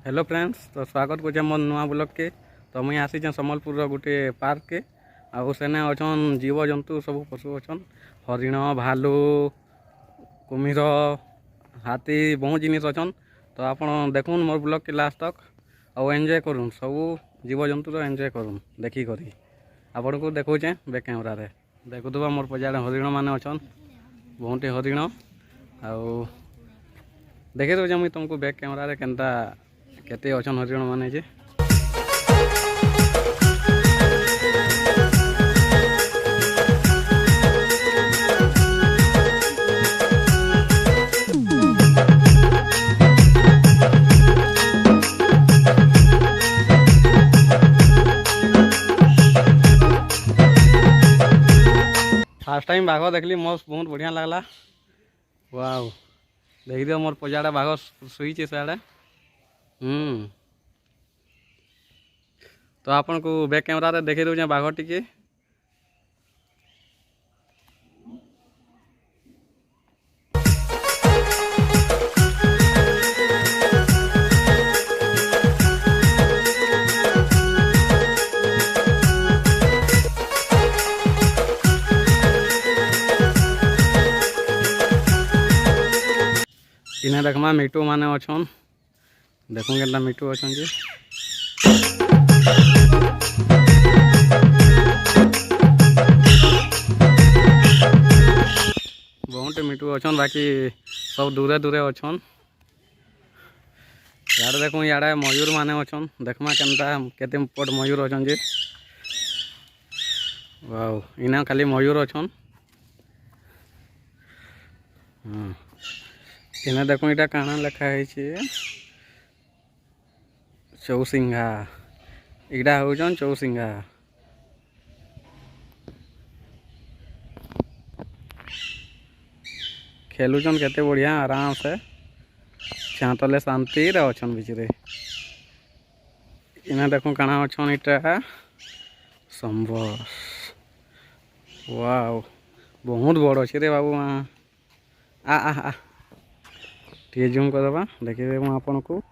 Hello friends, तो स्वागत कर मोर नुआ ब्लॉग के। तो मुई आसी सम्बलपुर गोटे पार्क के आउ सेने अछन जीव जंतु सब पशु अछन हरिण भालू कुमिर हाथी बहुत जिनिस अछन। तो आपन देखुन मोर ब्लॉग के लास्ट तक आउ एंजॉय करूँ सब जीव जंतु एंजॉय करूँ देखी करी आपन को देखौचे बैक कैमरा रे देखुवा मोर पजाड़े हरिण मान अछन बहुत हरिण आउ देखे दौचे मुझे तुमको बैक कैमरा रे केनता केते अछन हरिण माने जे। फास्ट टाइम बाघ देखली मस्त बहुत बढ़िया लगला। वाओ देख दियो मोर पजाड़ा बाघ शुईचे साड़े। तो आपन को बैक कैमरा रे देखे दौचे बाघ टिके इन्हें देखमा मिटू माने अछन देखूँ केनता मिटू अछन जे। बहुत मिटू अछन बाकी सब दूरे दूरे अछन। यार देखूँ याडे मयूर माने अछन देखमा केनता केते पट मयूर अछन जे। वाओ इना खाली मयूर अछन। इना देखो इटा काना लिखा है चौसिंघा इटा होचन चौसिंघा। खेलुचन केते बढ़िया आराम से छातले शांति रे अछन बिचरे। इना देखो काना अछन इटा संबस। वाओ बहुत बड़ अच्छे रे बाबू आ आ आ टे जूम कर देबा देखिए आपन को।